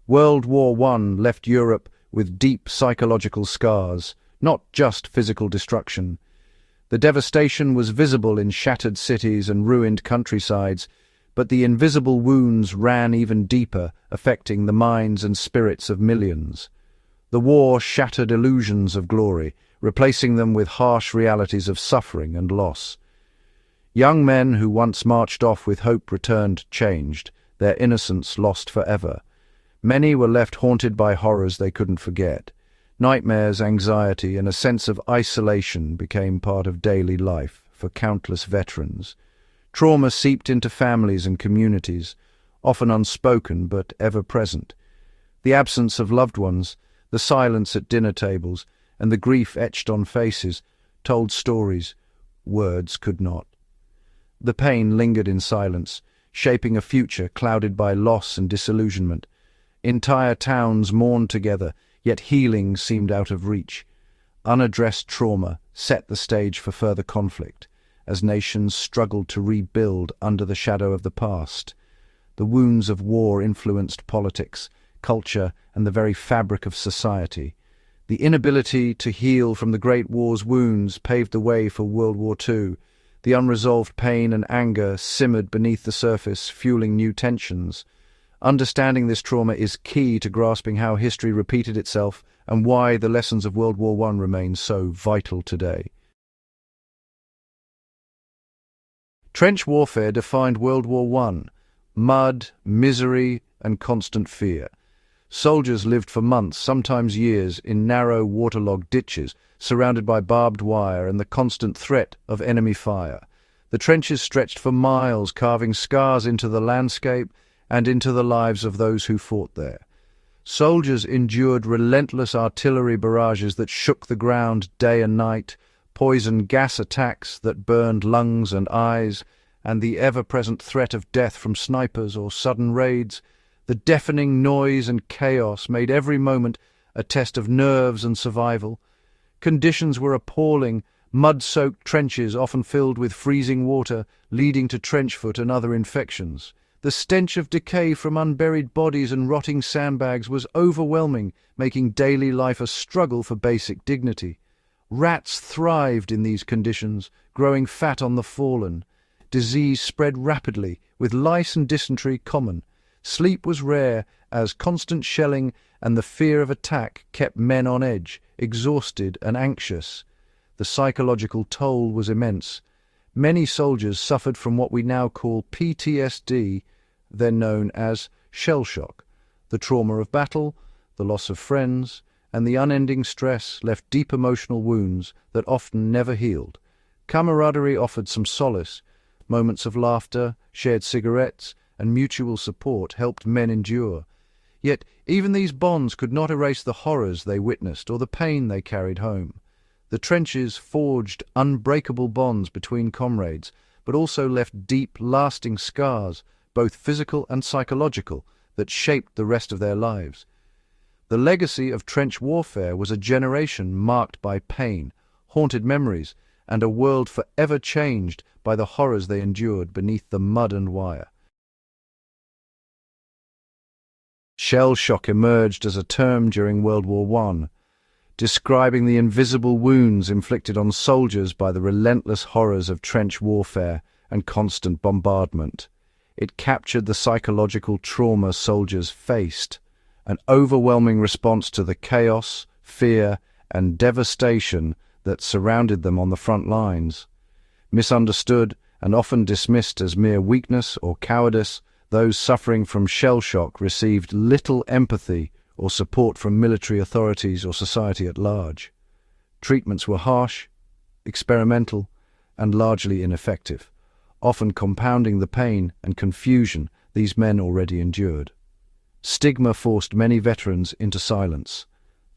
World War I left Europe with deep psychological scars, not just physical destruction. The devastation was visible in shattered cities and ruined countrysides, but the invisible wounds ran even deeper, affecting the minds and spirits of millions. The war shattered illusions of glory, replacing them with harsh realities of suffering and loss. Young men who once marched off with hope returned changed, their innocence lost forever. Many were left haunted by horrors they couldn't forget. Nightmares, anxiety, and a sense of isolation became part of daily life for countless veterans. Trauma seeped into families and communities, often unspoken but ever present. The absence of loved ones, the silence at dinner tables, and the grief etched on faces told stories words could not. The pain lingered in silence, shaping a future clouded by loss and disillusionment. Entire towns mourned together, yet healing seemed out of reach. Unaddressed trauma set the stage for further conflict, as nations struggled to rebuild under the shadow of the past. The wounds of war influenced politics, culture, and the very fabric of society. The inability to heal from the Great War's wounds paved the way for World War II. The unresolved pain and anger simmered beneath the surface, fueling new tensions. Understanding this trauma is key to grasping how history repeated itself and why the lessons of World War I remain so vital today. Trench warfare defined World War I: mud, misery, and constant fear. Soldiers lived for months, sometimes years, in narrow, waterlogged ditches, surrounded by barbed wire and the constant threat of enemy fire. The trenches stretched for miles, carving scars into the landscape and into the lives of those who fought there. Soldiers endured relentless artillery barrages that shook the ground day and night, poison gas attacks that burned lungs and eyes, and the ever-present threat of death from snipers or sudden raids. The deafening noise and chaos made every moment a test of nerves and survival. Conditions were appalling: mud-soaked trenches often filled with freezing water, leading to trench foot and other infections. The stench of decay from unburied bodies and rotting sandbags was overwhelming, making daily life a struggle for basic dignity. Rats thrived in these conditions, growing fat on the fallen. Disease spread rapidly, with lice and dysentery common. Sleep was rare, as constant shelling and the fear of attack kept men on edge, exhausted and anxious. The psychological toll was immense. Many soldiers suffered from what we now call PTSD, then known as shell shock. The trauma of battle, the loss of friends, and the unending stress left deep emotional wounds that often never healed. Camaraderie offered some solace. Moments of laughter, shared cigarettes, and mutual support helped men endure. Yet even these bonds could not erase the horrors they witnessed or the pain they carried home. The trenches forged unbreakable bonds between comrades, but also left deep, lasting scars, both physical and psychological, that shaped the rest of their lives. The legacy of trench warfare was a generation marked by pain, haunted memories, and a world forever changed by the horrors they endured beneath the mud and wire. Shell shock emerged as a term during World War I, describing the invisible wounds inflicted on soldiers by the relentless horrors of trench warfare and constant bombardment. It captured the psychological trauma soldiers faced, an overwhelming response to the chaos, fear, and devastation that surrounded them on the front lines. Misunderstood and often dismissed as mere weakness or cowardice, those suffering from shell shock received little empathy or support from military authorities or society at large. Treatments were harsh, experimental, and largely ineffective, often compounding the pain and confusion these men already endured. Stigma forced many veterans into silence,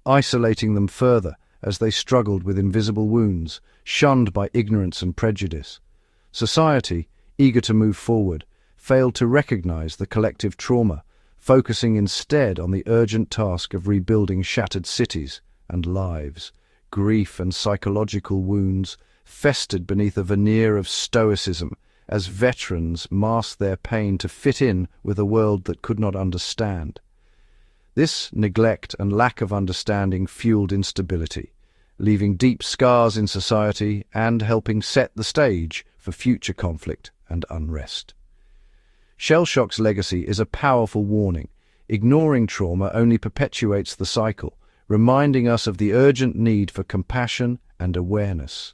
isolating them further as they struggled with invisible wounds, shunned by ignorance and prejudice. Society, eager to move forward, failed to recognize the collective trauma, focusing instead on the urgent task of rebuilding shattered cities and lives. Grief and psychological wounds festered beneath a veneer of stoicism as veterans masked their pain to fit in with a world that could not understand. This neglect and lack of understanding fueled instability, leaving deep scars in society and helping set the stage for future conflict and unrest. Shell shock's legacy is a powerful warning. Ignoring trauma only perpetuates the cycle, reminding us of the urgent need for compassion and awareness.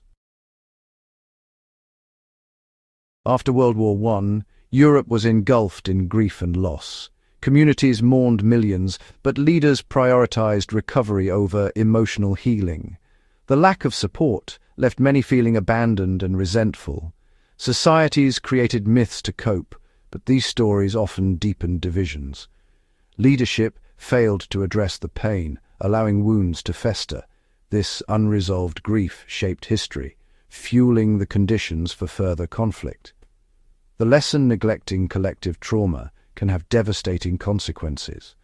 After World War I, Europe was engulfed in grief and loss. Communities mourned millions, but leaders prioritized recovery over emotional healing. The lack of support left many feeling abandoned and resentful. Societies created myths to cope, but these stories often deepened divisions. Leadership failed to address the pain, allowing wounds to fester. This unresolved grief shaped history, fueling the conditions for further conflict. The lesson: neglecting collective trauma can have devastating consequences.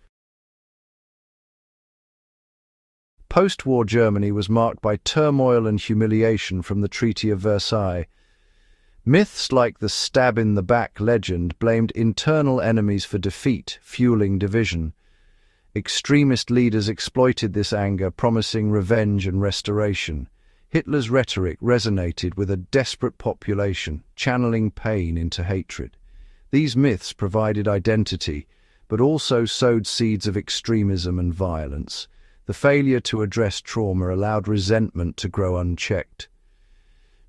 Post-war Germany was marked by turmoil and humiliation from the Treaty of Versailles. Myths like the stab-in-the-back legend blamed internal enemies for defeat, fueling division. Extremist leaders exploited this anger, promising revenge and restoration. Hitler's rhetoric resonated with a desperate population, channeling pain into hatred. These myths provided identity, but also sowed seeds of extremism and violence. The failure to address trauma allowed resentment to grow unchecked.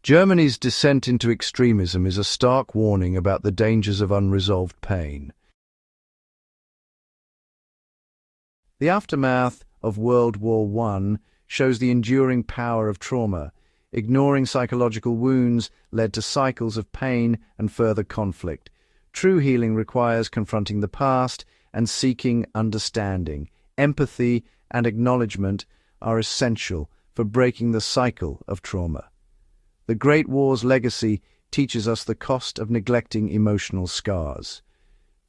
Germany's descent into extremism is a stark warning about the dangers of unresolved pain. The aftermath of World War I shows the enduring power of trauma. Ignoring psychological wounds led to cycles of pain and further conflict. True healing requires confronting the past and seeking understanding. Empathy and acknowledgement are essential for breaking the cycle of trauma. The Great War's legacy teaches us the cost of neglecting emotional scars.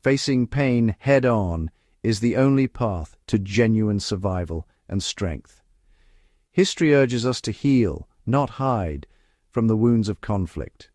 Facing pain head-on is the only path to genuine survival and strength. History urges us to heal, not hide, from the wounds of conflict.